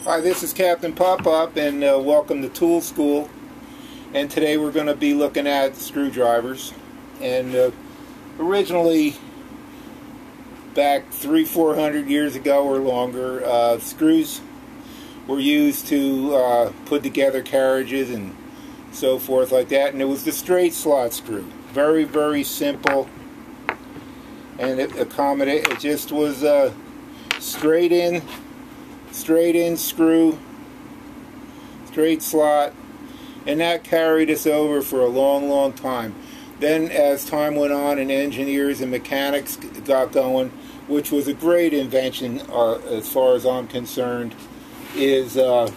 Hi, this is Captain Pop-Up, and welcome to Tool School. And today we're going to be looking at screwdrivers. And originally, back 300-400 years ago or longer, screws were used to put together carriages and so forth like that. And it was the straight slot screw. Very, very simple. And it just was straight in screw, straight slot, and that carried us over for a long time. Then as time went on and engineers and mechanics got going, which was a great invention as far as I'm concerned, is the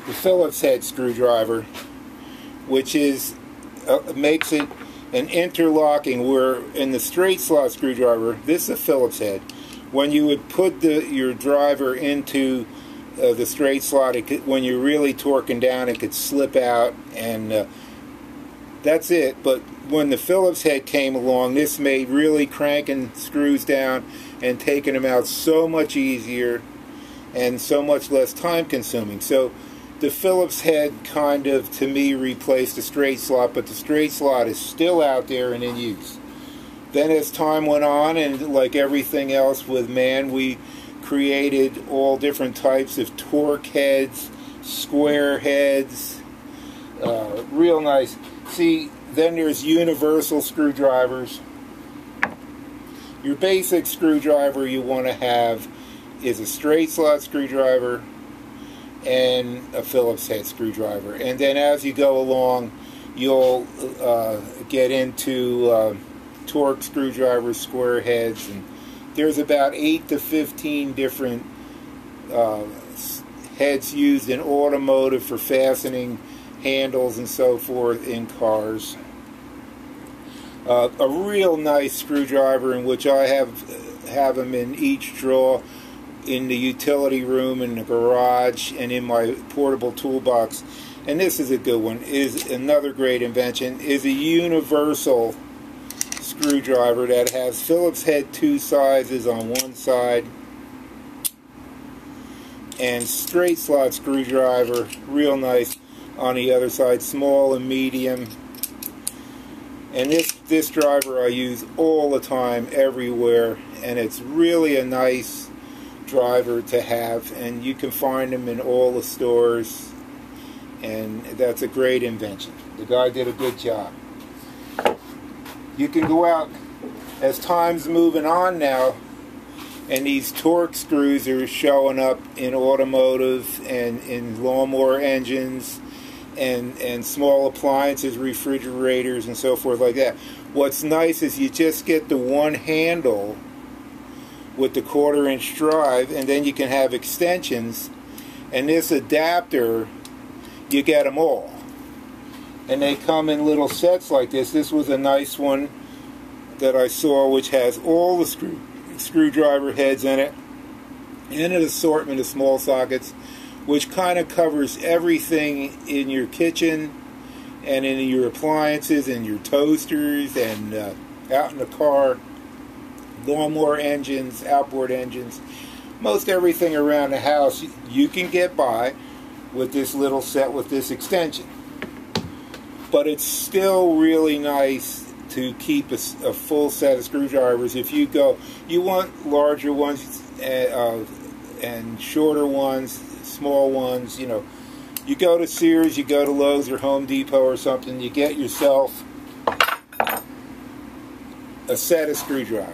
Phillips head screwdriver, which makes it an interlocking, where in the straight slot screwdriver, this is a Phillips head. When you would put your driver into the straight slot, when you're really torquing down, it could slip out, and that's it. But when the Phillips head came along, this made really cranking screws down and taking them out so much easier and so much less time consuming. So the Phillips head kind of, to me, replaced the straight slot, but the straight slot is still out there and in use. Then as time went on, and like everything else with man, we created all different types of torque heads, square heads, real nice. See, then there's universal screwdrivers. Your basic screwdriver you want to have is a straight slot screwdriver and a Phillips head screwdriver. And then as you go along, you'll get into torque screwdrivers, square heads, and there's about 8 to 15 different heads used in automotive for fastening handles and so forth in cars. A real nice screwdriver, in which I have them in each drawer in the utility room, in the garage, and in my portable toolbox. And this is a good one, is another great invention, is a universal screwdriver that has Phillips head 2 sizes on one side and straight slot screwdriver, real nice, on the other side, small and medium. And this driver I use all the time, everywhere, and it's really a nice driver to have, and you can find them in all the stores, and that's a great invention. The guy did a good job. You can go out, as time's moving on now, and these torque screws are showing up in automotive and in lawnmower engines and small appliances, refrigerators and so forth like that. What's nice is you just get the one handle with the 1/4 inch drive, and then you can have extensions, and this adapter, you get them all. And they come in little sets like this. This was a nice one that I saw, which has all the screwdriver heads in it, and an assortment of small sockets, which kind of covers everything in your kitchen and in your appliances and your toasters and out in the car, lawnmower engines, outboard engines, most everything around the house you can get by with this little set with this extension. But it's still really nice to keep a full set of screwdrivers. If you want larger ones and shorter ones, small ones, you go to Sears, you go to Lowe's or Home Depot or something, you get yourself a set of screwdrivers.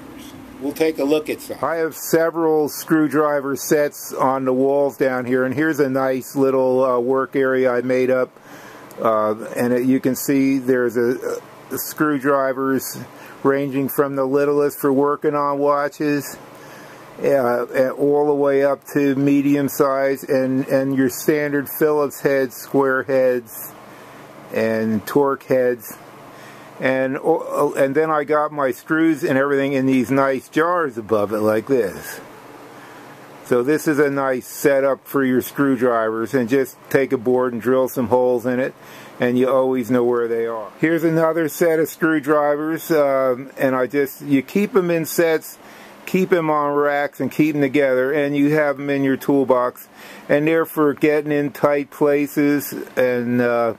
We'll take a look at some. I have several screwdriver sets on the walls down here, and here's a nice little work area I made up. And you can see there's screwdrivers ranging from the littlest for working on watches all the way up to medium size, and your standard Phillips heads, square heads, and torque heads. And then I got my screws and everything in these nice jars above it like this. So this is a nice setup for your screwdrivers, and just take a board and drill some holes in it, and you always know where they are. Here's another set of screwdrivers, and you keep them in sets keep them on racks and keep them together, and you have them in your toolbox, and they're for getting in tight places, and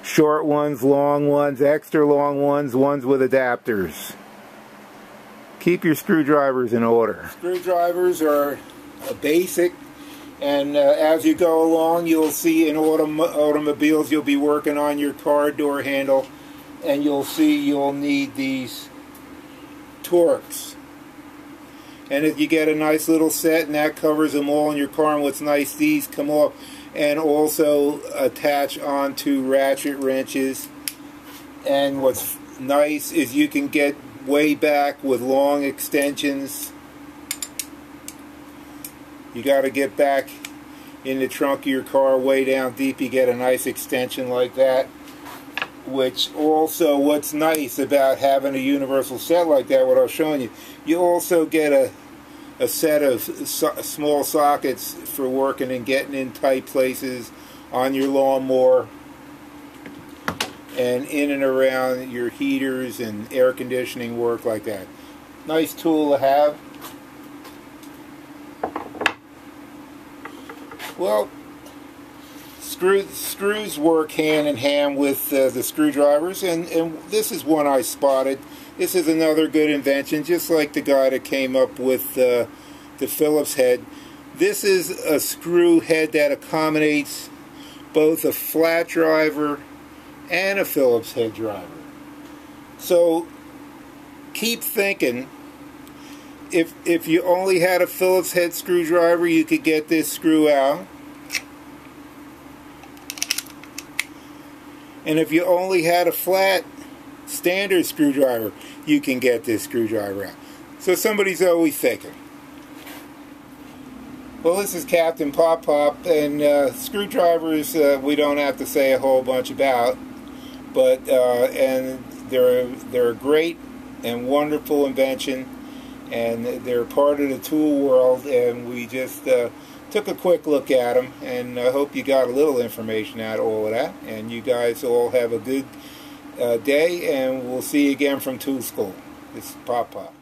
short ones, long ones, extra long ones, ones with adapters. Keep your screwdrivers in order. Screwdrivers are a basic, and as you go along, you'll see in automobiles you'll be working on your car door handle, and you'll see you'll need these Torx. And if you get a nice little set and that covers them all in your car, and what's nice, these come off and also attach onto ratchet wrenches. And what's nice is you can get way back with long extensions. You got to get back in the trunk of your car way down deep, you get a nice extension like that. Which also, what's nice about having a universal set like that, what I was showing you, you also get a set of small sockets for working and getting in tight places on your lawnmower and in and around your heaters and air conditioning work like that. Nice tool to have. Well, screws work hand in hand with the screwdrivers, and this is one I spotted. This is another good invention, just like the guy that came up with the Phillips head. This is a screw head that accommodates both a flat driver and a Phillips head driver. So keep thinking, if you only had a Phillips head screwdriver, you could get this screw out. And if you only had a flat standard screwdriver, you can get this screwdriver out. So somebody's always thinking. Well, this is Captain Pop Pop, and screwdrivers we don't have to say a whole bunch about, but and they're a great and wonderful invention, and they're part of the tool world, and we just took a quick look at them, and I hope you got a little information out of all of that, and you guys all have a good day, and we'll see you again from Tool School. This is Pop Pop.